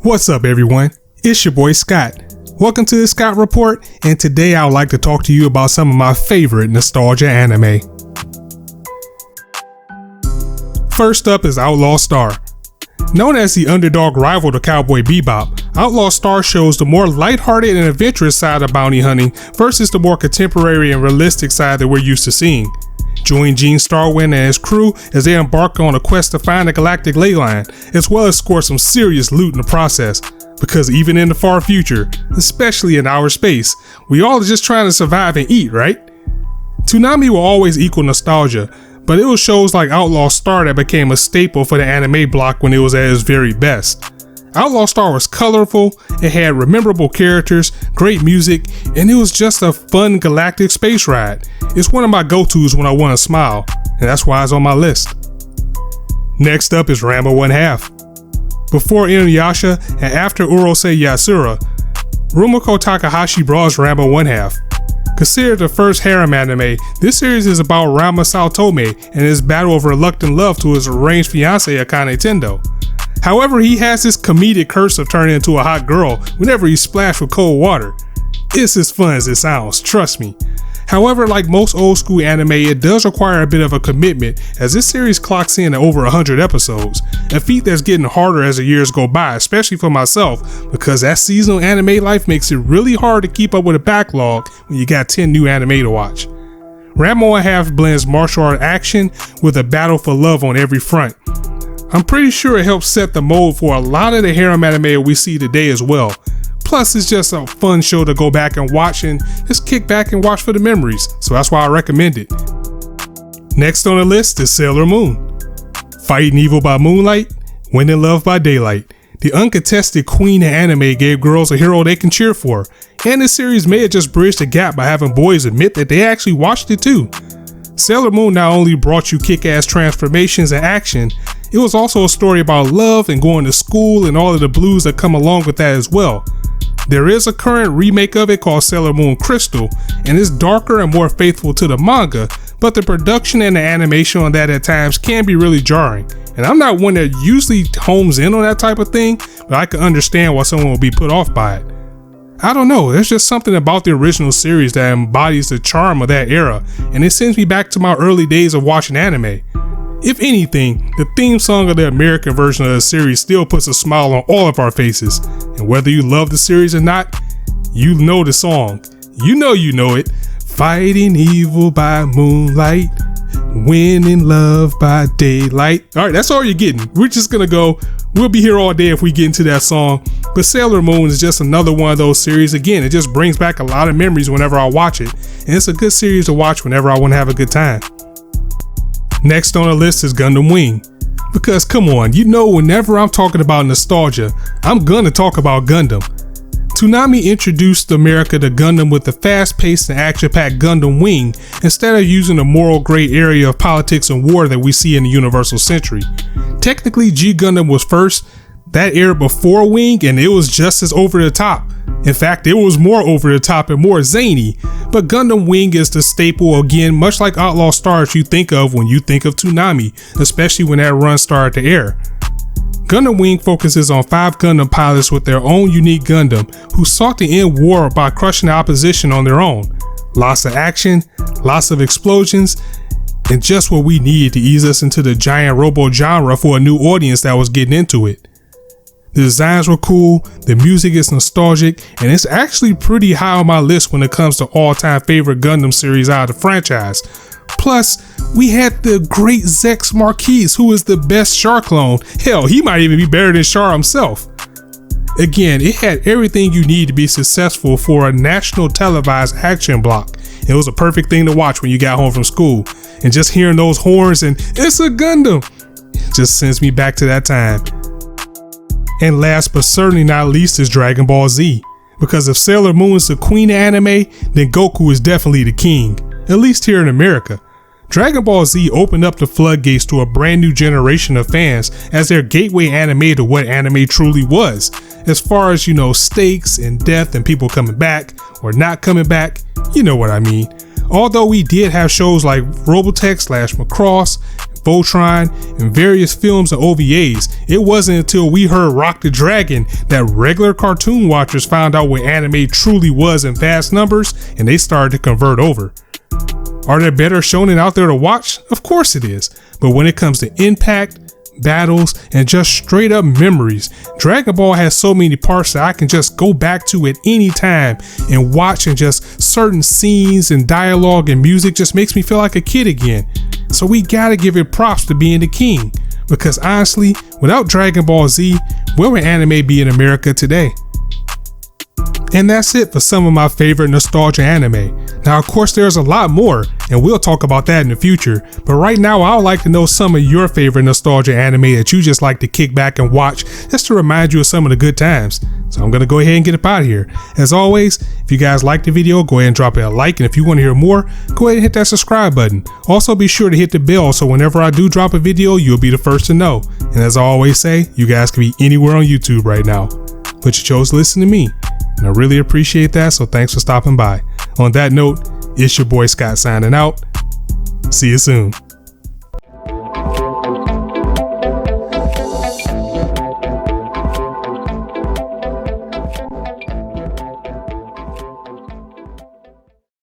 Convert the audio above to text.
What's up, everyone? It's your boy Scott. Welcome to the Scott Report, and today I would like to talk to you about some of my favorite nostalgia anime. First up is Outlaw Star. Known as the underdog rival to Cowboy Bebop, Outlaw Star shows the more lighthearted and adventurous side of bounty hunting versus the more contemporary and realistic side that we're used to seeing. Join Gene Starwind and his crew as they embark on a quest to find the galactic ley line, as well as score some serious loot in the process. Because even in the far future, especially in outer space, we all are just trying to survive and eat, right? Toonami will always equal nostalgia, but it was shows like Outlaw Star that became a staple for the anime block when it was at its very best. Outlaw Star was colorful, it had memorable characters, great music, and it was just a fun galactic space ride. It's one of my go-tos when I want to smile, and that's why it's on my list. Next up is Rambo 1/2. Before Inuyasha and after Urusei Yatsura, Rumiko Takahashi brought Rambo 1/2. Considered the first harem anime, this series is about Rama Saotome and his battle of reluctant love to his arranged fiancée Akane Tendo. However, he has this comedic curse of turning into a hot girl whenever he's splashed with cold water. It's as fun as it sounds, trust me. However, like most old school anime, it does require a bit of a commitment, as this series clocks in at over 100 episodes, a feat that's getting harder as the years go by, especially for myself, because that seasonal anime life makes it really hard to keep up with a backlog when you got 10 new anime to watch. Rambo 1/2 blends martial art action with a battle for love on every front. I'm pretty sure it helps set the mold for a lot of the harem anime we see today as well. Plus, it's just a fun show to go back and watch and just kick back and watch for the memories, so that's why I recommend it. Next on the list is Sailor Moon. Fighting evil by moonlight, winning love by daylight. The uncontested queen of anime gave girls a hero they can cheer for, and this series may have just bridged the gap by having boys admit that they actually watched it too. Sailor Moon not only brought you kick-ass transformations and action, it was also a story about love and going to school and all of the blues that come along with that as well. There is a current remake of it called Sailor Moon Crystal, and it's darker and more faithful to the manga, but the production and the animation on that at times can be really jarring. And I'm not one that usually homes in on that type of thing, but I can understand why someone would be put off by it. I don't know, there's just something about the original series that embodies the charm of that era, and it sends me back to my early days of watching anime. If anything, the theme song of the American version of the series still puts a smile on all of our faces, and whether you love the series or not, you know the song. You know it. Fighting evil by moonlight, winning love by daylight. Alright, that's all you're getting. We're just gonna go. We'll be here all day if we get into that song, but Sailor Moon is just another one of those series. Again, it just brings back a lot of memories whenever I watch it, and it's a good series to watch whenever I want to have a good time. Next on the list is Gundam Wing. Because come on, you know whenever I'm talking about nostalgia, I'm gonna talk about Gundam. Toonami introduced America to Gundam with the fast-paced and action-packed Gundam Wing instead of using the moral gray area of politics and war that we see in the Universal Century. Technically, G Gundam was first, that aired before Wing, and it was just as over the top. In fact, it was more over the top and more zany, but Gundam Wing is the staple again, much like Outlaw Star that you think of when you think of Toonami, especially when that run started to air. Gundam Wing focuses on 5 Gundam pilots with their own unique Gundam who sought to end war by crushing the opposition on their own. Lots of action, lots of explosions, and just what we needed to ease us into the giant robo genre for a new audience that was getting into it. The designs were cool, the music is nostalgic, and it's actually pretty high on my list when it comes to all-time favorite Gundam series out of the franchise. Plus, we had the great Zex Marquis, who is the best Char clone. Hell, he might even be better than Char himself. Again, it had everything you need to be successful for a national televised action block. It was a perfect thing to watch when you got home from school. And just hearing those horns and it's a Gundam, it just sends me back to that time. And last but certainly not least is Dragon Ball Z. Because if Sailor Moon is the queen of anime, then Goku is definitely the king, at least here in America. Dragon Ball Z opened up the floodgates to a brand new generation of fans as their gateway anime to what anime truly was. As far as, stakes and death and people coming back or not coming back, you know what I mean. Although we did have shows like Robotech / Macross, Voltron, and various films and OVAs. It wasn't until we heard Rock the Dragon that regular cartoon watchers found out what anime truly was in vast numbers, and they started to convert over. Are there better shonen out there to watch? Of course it is. But when it comes to impact, battles, and just straight up memories, Dragon Ball has so many parts that I can just go back to at any time and watch, and just certain scenes and dialogue and music just makes me feel like a kid again. So we gotta give it props to being the king, because honestly, without Dragon Ball Z, where would anime be in America today? And that's it for some of my favorite nostalgia anime. Now, of course, there's a lot more, and we'll talk about that in the future. But right now, I would like to know some of your favorite nostalgia anime that you just like to kick back and watch, just to remind you of some of the good times. So I'm going to go ahead and get up out of here. As always, if you guys liked the video, go ahead and drop it a like. And if you want to hear more, go ahead and hit that subscribe button. Also, be sure to hit the bell so whenever I do drop a video, you'll be the first to know. And as I always say, you guys can be anywhere on YouTube right now, but you chose to listen to me. And I really appreciate that, so thanks for stopping by. On that note, it's your boy Scott signing out. See you soon.